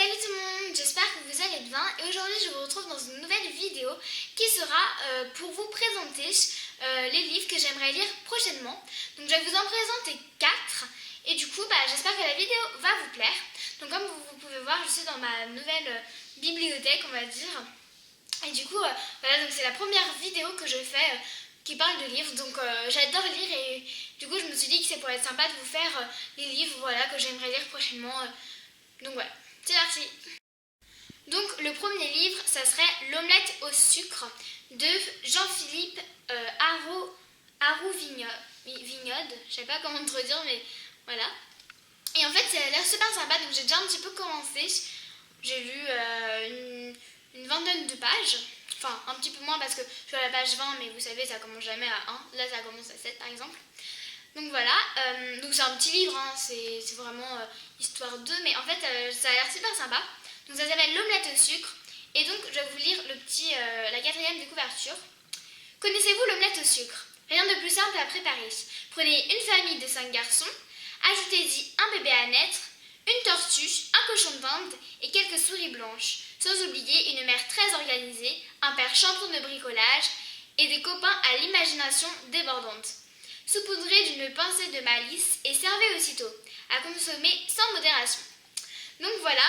Salut tout le monde, j'espère que vous allez bien et aujourd'hui je vous retrouve dans une nouvelle vidéo qui sera pour vous présenter les livres que j'aimerais lire prochainement. Donc je vais vous en présenter 4 et du coup j'espère que la vidéo va vous plaire. Donc comme vous pouvez voir, je suis dans ma nouvelle bibliothèque, on va dire. Et du coup voilà, donc c'est la première vidéo que je fais qui parle de livres, donc j'adore lire et du coup je me suis dit que ça pourrait être sympa de vous faire les livres voilà, que j'aimerais lire prochainement. Donc voilà, c'est parti. Donc le premier livre, ça serait L'omelette au sucre de Jean-Philippe Arouvignode. Je sais pas comment te dire, mais voilà. Et en fait, ça a l'air super sympa, donc j'ai déjà un petit peu commencé. J'ai lu une vingtaine de pages. Enfin, un petit peu moins parce que je suis à la page 20, mais vous savez, ça commence jamais à 1. Là, ça commence à 7 par exemple. Donc voilà, donc c'est un petit livre, hein, c'est vraiment histoire 2, mais en fait ça a l'air super sympa. Donc ça s'appelle L'omelette au sucre, et donc je vais vous lire la 4e de couverture. Connaissez-vous l'omelette au sucre? Rien de plus simple à préparer. Prenez une famille de 5 garçons, ajoutez-y un bébé à naître, une tortue, un cochon d'Inde et quelques souris blanches, sans oublier une mère très organisée, un père champion de bricolage et des copains à l'imagination débordante. Saupoudrez d'une pincée de malice et servez aussitôt, à consommer sans modération. Donc voilà,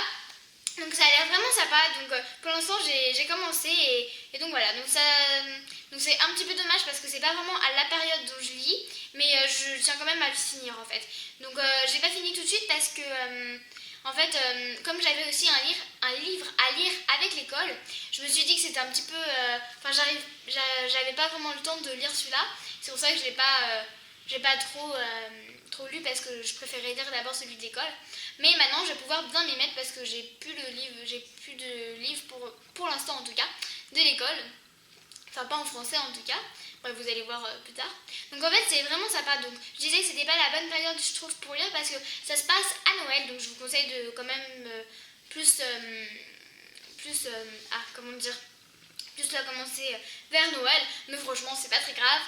donc ça a l'air vraiment sympa, donc pour l'instant j'ai commencé et donc voilà, donc c'est un petit peu dommage parce que c'est pas vraiment à la période dont je lis, mais je tiens quand même à le finir en fait. Donc j'ai pas fini tout de suite parce que en fait, comme j'avais aussi un livre à lire avec l'école, je me suis dit que c'était un petit peu... j'avais pas vraiment le temps de lire celui-là. C'est pour ça que je l'ai pas trop lu parce que je préférais lire d'abord celui de l'école. Mais maintenant, je vais pouvoir bien m'y mettre parce que j'ai plus de livre pour l'instant en tout cas, de l'école. Enfin, pas en français en tout cas. Bref, vous allez voir plus tard. Donc en fait, c'est vraiment sympa. Donc je disais que c'était pas la bonne période, je trouve, pour lire parce que ça se passe à Noël. Donc je vous conseille de quand même plus la commencer vers Noël. Mais franchement, c'est pas très grave.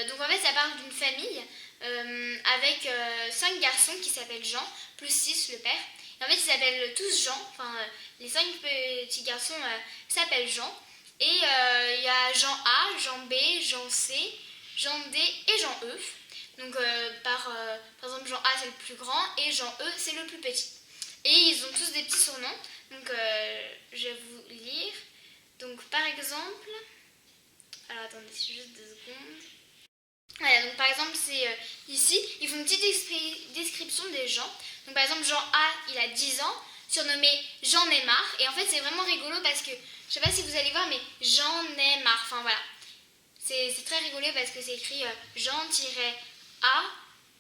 Donc en fait, ça parle d'une famille avec 5 garçons qui s'appellent Jean, plus 6 le père. Et en fait, ils s'appellent tous Jean. Enfin, les 5 petits garçons s'appellent Jean. Et il y a Jean A, Jean B, Jean C, Jean D et Jean E. Donc par exemple Jean A c'est le plus grand et Jean E c'est le plus petit. Et ils ont tous des petits surnoms. Donc je vais vous lire. Donc par exemple... Alors attendez juste 2 secondes. Voilà, donc par exemple c'est ici, ils font une petite description des gens. Donc par exemple Jean A il a 10 ans, surnommé J'en ai marre. Et en fait c'est vraiment rigolo parce que, je sais pas si vous allez voir, mais j'en ai marre. Enfin voilà, c'est très rigolo parce que c'est écrit Jean-A,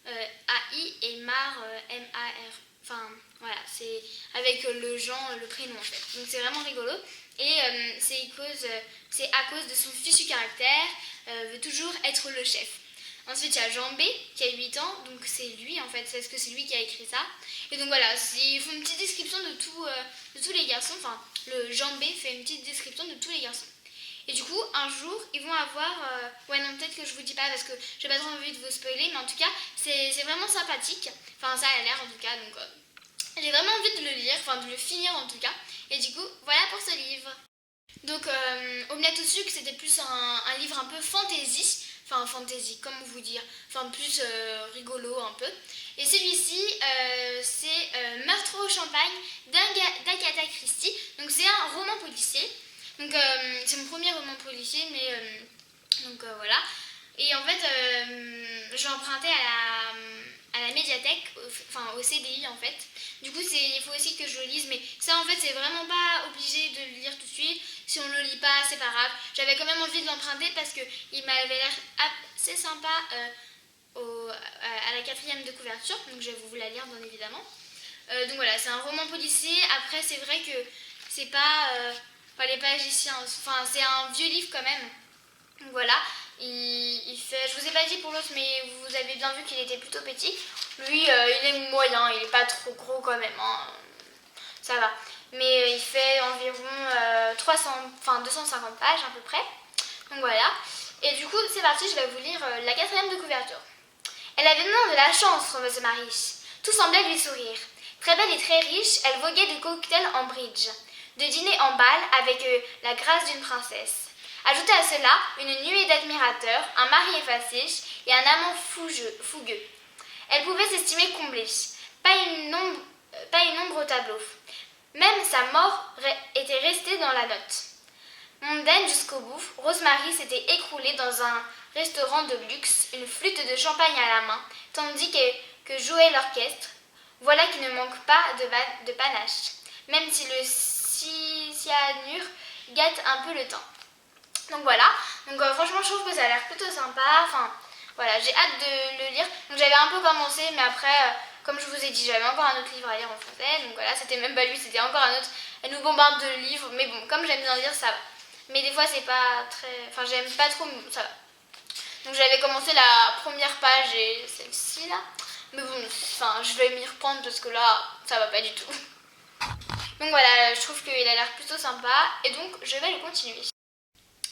A-I et marre, M-A-R. Enfin voilà, c'est avec le Jean, le prénom en fait. Donc c'est vraiment rigolo. Et c'est à cause de son fichu caractère, veut toujours être le chef. Ensuite, il y a Jean B qui a 8 ans, donc c'est lui en fait, parce que c'est lui qui a écrit ça. Et donc voilà, ils font une petite description de tous les garçons, enfin, le Jean B fait une petite description de tous les garçons. Et du coup, un jour, ils vont avoir... ouais, non, peut-être que je vous dis pas parce que j'ai pas trop envie de vous spoiler, mais en tout cas, c'est vraiment sympathique. Enfin, ça a l'air en tout cas, donc j'ai vraiment envie de le lire, enfin de le finir en tout cas. Et du coup, voilà pour ce livre. Donc, Omelette au sucre, c'était plus un livre un peu fantasy. Enfin, fantasy, comment vous dire, enfin plus rigolo un peu. Et celui-ci, c'est Meurtre au champagne d'Agatha Christie. Donc c'est un roman policier. Donc c'est mon premier roman policier, mais donc voilà. Et en fait, je l'ai emprunté à la médiathèque, enfin au CDI en fait. Du coup, il faut aussi que je le lise, mais ça en fait, c'est vraiment pas obligé de le lire tout de suite. Si on le lit pas, c'est pas grave. J'avais quand même envie de l'emprunter parce qu'il m'avait l'air assez sympa à la 4e de couverture. Donc je vais vous la lire bien évidemment. Donc voilà, c'est un roman policier. Après, c'est vrai que c'est pas les pages ici, enfin c'est un vieux livre quand même. Donc voilà, il fait, je vous ai pas dit pour l'autre, mais vous avez bien vu qu'il était plutôt petit. Lui, il est moyen, il est pas trop gros quand même, hein. Ça va. Mais il fait environ 250 pages à peu près. Donc voilà. Et du coup, c'est parti, je vais vous lire la 4e de couverture. Elle avait maintenant de la chance, ce Marie. Tout semblait lui sourire. Très belle et très riche, elle voguait de cocktails en bridge, de dîner en bal avec la grâce d'une princesse. Ajoutez à cela une nuée d'admirateurs, un mari effacé et un amant fougueux. Elle pouvait s'estimer comblée, pas une ombre au tableau. Même sa mort était restée dans la note. Mondaine jusqu'au bout, Rosemary s'était écroulée dans un restaurant de luxe, une flûte de champagne à la main, tandis que jouait l'orchestre. Voilà qui ne manque pas de panache, même si le cyanure gâte un peu le temps. Donc voilà, franchement je trouve que ça a l'air plutôt sympa, enfin voilà, j'ai hâte de le lire. Donc j'avais un peu commencé, mais après, comme je vous ai dit, j'avais encore un autre livre à lire en français, donc voilà, c'était même pas lui, c'était encore un autre. Elle nous bombarde de livres, mais bon, comme j'aime bien lire, ça va. Mais des fois c'est pas très, enfin j'aime pas trop, ça va. Donc j'avais commencé la première page et celle-ci là, mais bon, enfin je vais m'y reprendre parce que là, ça va pas du tout. Donc voilà, je trouve qu'il a l'air plutôt sympa, et donc je vais le continuer.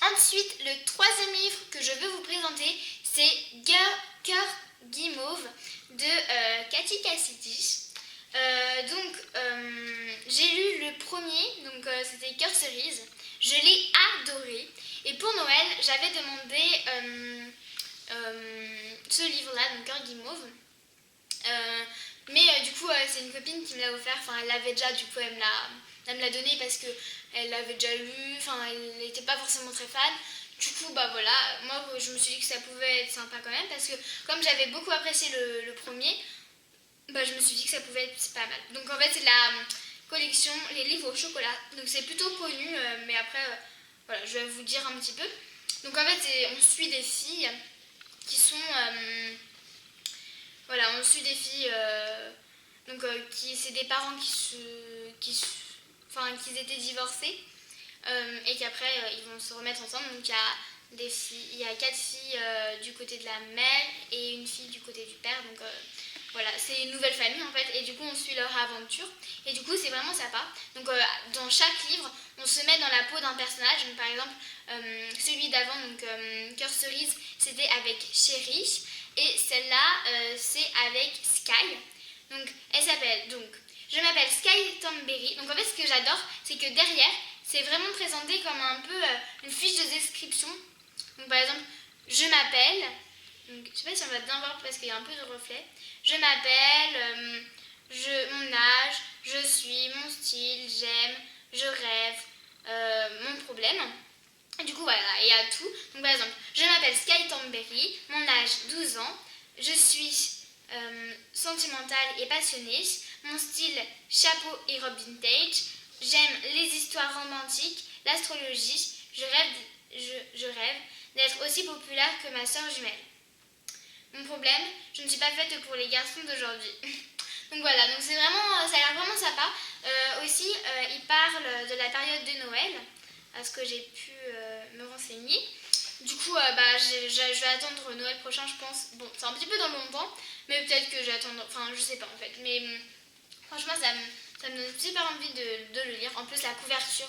Ensuite, le troisième livre que je veux vous présenter, c'est Cœur Guimauve de Cathy Cassidy. J'ai lu le premier, c'était Cœur Cerise. Je l'ai adoré. Et pour Noël, j'avais demandé ce livre-là, donc Cœur Guimauve. Du coup, c'est une copine qui me l'a offert. Enfin, elle l'avait déjà, du coup, elle me l'a donné parce que elle l'avait déjà lu. Enfin, elle n'était pas forcément très fan. Du coup, bah voilà, moi je me suis dit que ça pouvait être sympa quand même parce que comme j'avais beaucoup apprécié le premier, bah je me suis dit que ça pouvait être pas mal. Donc en fait, c'est la collection Les livres au chocolat. Donc c'est plutôt connu, mais après, voilà, je vais vous dire un petit peu. Donc en fait, on suit des filles qui sont. Voilà, on suit des filles, c'est des parents qui étaient divorcés et qu'après ils vont se remettre ensemble. Donc il y a 4 filles du côté de la mère et une fille du côté du père. Donc voilà, c'est une nouvelle famille en fait et du coup on suit leur aventure et du coup c'est vraiment sympa. Donc dans chaque livre, on se met dans la peau d'un personnage. Donc, par exemple, celui d'avant, Cœur Cerise, c'était avec Chérie. Et celle-là, c'est avec Sky. Donc, elle s'appelle, je m'appelle Sky Thornberry. Donc, en fait, ce que j'adore, c'est que derrière, c'est vraiment présenté comme un peu une fiche de description. Donc, par exemple, je m'appelle, je sais pas si on va bien voir parce qu'il y a un peu de reflet. Je m'appelle, mon âge, je suis, mon style, j'aime, je rêve, mon problème. Et du coup, voilà, il y a tout. Donc, par exemple, je m'appelle Sky Thornberry, mon âge 12 ans, je suis sentimentale et passionnée, mon style chapeau et robe vintage, j'aime les histoires romantiques, l'astrologie, je rêve d'être aussi populaire que ma sœur jumelle. Mon problème, je ne suis pas faite pour les garçons d'aujourd'hui. Donc voilà, donc ça a l'air vraiment sympa. Aussi, il parle de la période de Noël, à ce que j'ai pu me renseigner. Du coup, je vais attendre Noël prochain, je pense. Bon, c'est un petit peu dans longtemps, mais peut-être que je vais attendre. Enfin, je sais pas en fait. Mais franchement, ça me donne super envie de le lire. En plus, la couverture,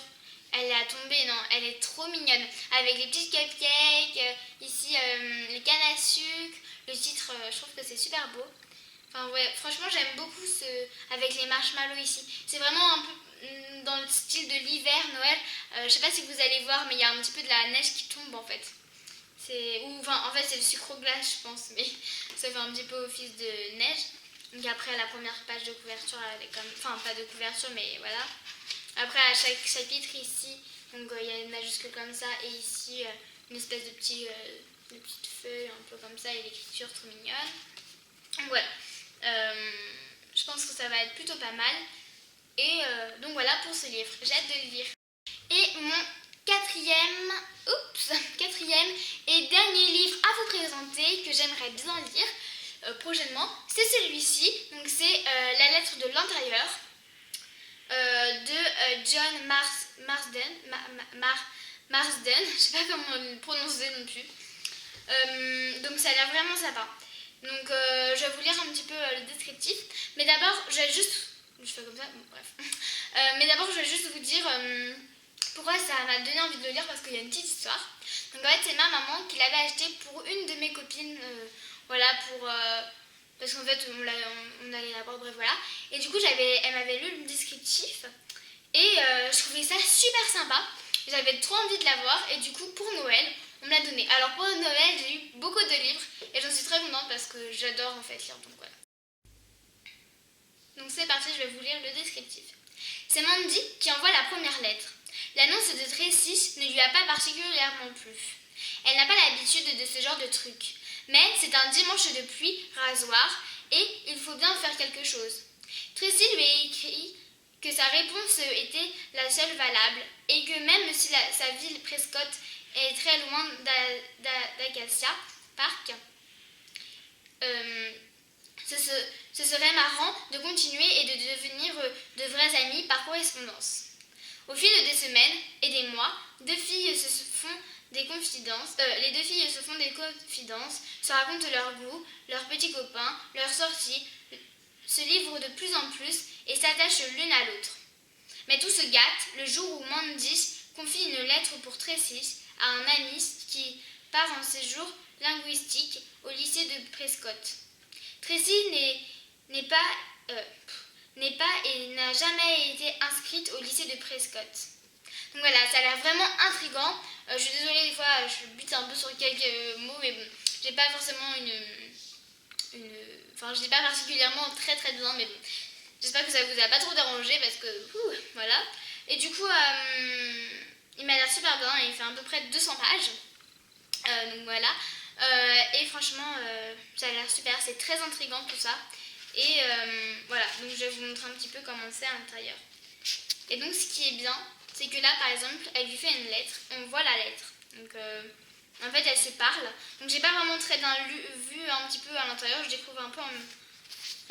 elle est à tomber, non, elle est trop mignonne. Avec les petits cupcakes, ici, les cannes à sucre. Le titre, je trouve que c'est super beau. Enfin, ouais, franchement, j'aime beaucoup avec les marshmallows ici. C'est vraiment un peu dans le style de l'hiver, Noël. Je sais pas si vous allez voir, mais il y a un petit peu de la neige qui tombe en fait. En fait, c'est le sucre glace, je pense, mais ça fait un petit peu office de neige. Donc après, la première page de couverture, elle est comme, enfin pas de couverture, mais voilà. Après, à chaque chapitre ici, il y a une majuscule comme ça, et ici une espèce de petites feuilles un peu comme ça, et l'écriture trop mignonne. Donc voilà. Je pense que ça va être plutôt pas mal. Et donc voilà pour ce livre. J'ai hâte de le lire. Et mon quatrième et dernier livre à vous présenter que j'aimerais bien lire prochainement, c'est celui-ci. Donc c'est La lettre de l'intérieur de John Marsden. Je sais pas comment le prononcer non plus. Donc ça a l'air vraiment sympa. Donc je vais vous lire un petit peu le descriptif. Mais d'abord, je fais comme ça, bon, bref. Mais d'abord, je vais juste vous dire pourquoi ça m'a donné envie de le lire, parce qu'il y a une petite histoire. Donc en fait, c'est ma maman qui l'avait acheté pour une de mes copines, voilà, parce qu'en fait on allait la voir, bref voilà. Et du coup elle m'avait lu le descriptif et je trouvais ça super sympa. J'avais trop envie de la voir et du coup pour Noël on me l'a donnée. Alors pour Noël j'ai lu beaucoup de livres et j'en suis très contente parce que j'adore en fait lire, donc voilà. Donc c'est parti, je vais vous lire le descriptif. C'est Mandy qui envoie la première lettre. L'annonce de Tracy ne lui a pas particulièrement plu. Elle n'a pas l'habitude de ce genre de truc. Mais c'est un dimanche de pluie rasoir et il faut bien faire quelque chose. Tracy lui a écrit que sa réponse était la seule valable et que même si sa ville Prescott est très loin d'Acacia Park, ce serait marrant de continuer et de devenir de vrais amis par correspondance. Au fil des semaines et des mois, les deux filles se font des confidences, se racontent leurs goûts, leurs petits copains, leurs sorties, se livrent de plus en plus et s'attachent l'une à l'autre. Mais tout se gâte le jour où Mandy confie une lettre pour Tracy à un ami qui part en séjour linguistique au lycée de Prescott. Tracy n'est pas et n'a jamais été inscrite au lycée de Prescott. Donc voilà, ça a l'air vraiment intriguant. Je suis désolée, des fois je bute un peu sur quelques mots, mais bon, j'ai pas forcément enfin, je dis pas particulièrement très très bien, mais bon, j'espère que ça vous a pas trop dérangé parce que, voilà. Et du coup, il m'a l'air super bien, il fait à peu près 200 pages. Donc voilà. Et franchement, ça a l'air super, c'est très intriguant tout ça. Et voilà, donc je vais vous montrer un petit peu comment c'est à l'intérieur. Et donc ce qui est bien, c'est que là par exemple, elle lui fait une lettre, on voit la lettre. Donc en fait elle se parle. Donc j'ai pas vraiment très bien vu un petit peu à l'intérieur, je découvre un peu en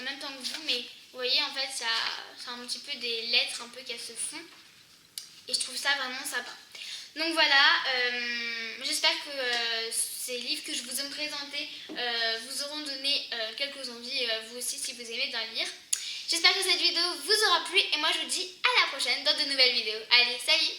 même temps que vous, mais vous voyez en fait ça a un petit peu des lettres un peu qu'elles se font. Et je trouve ça vraiment sympa. Donc voilà, j'espère que ces livres que je vous ai présentés vous auront donné quelques envies, vous aussi si vous aimez bien lire. J'espère que cette vidéo vous aura plu et moi je vous dis à la prochaine dans de nouvelles vidéos. Allez, salut!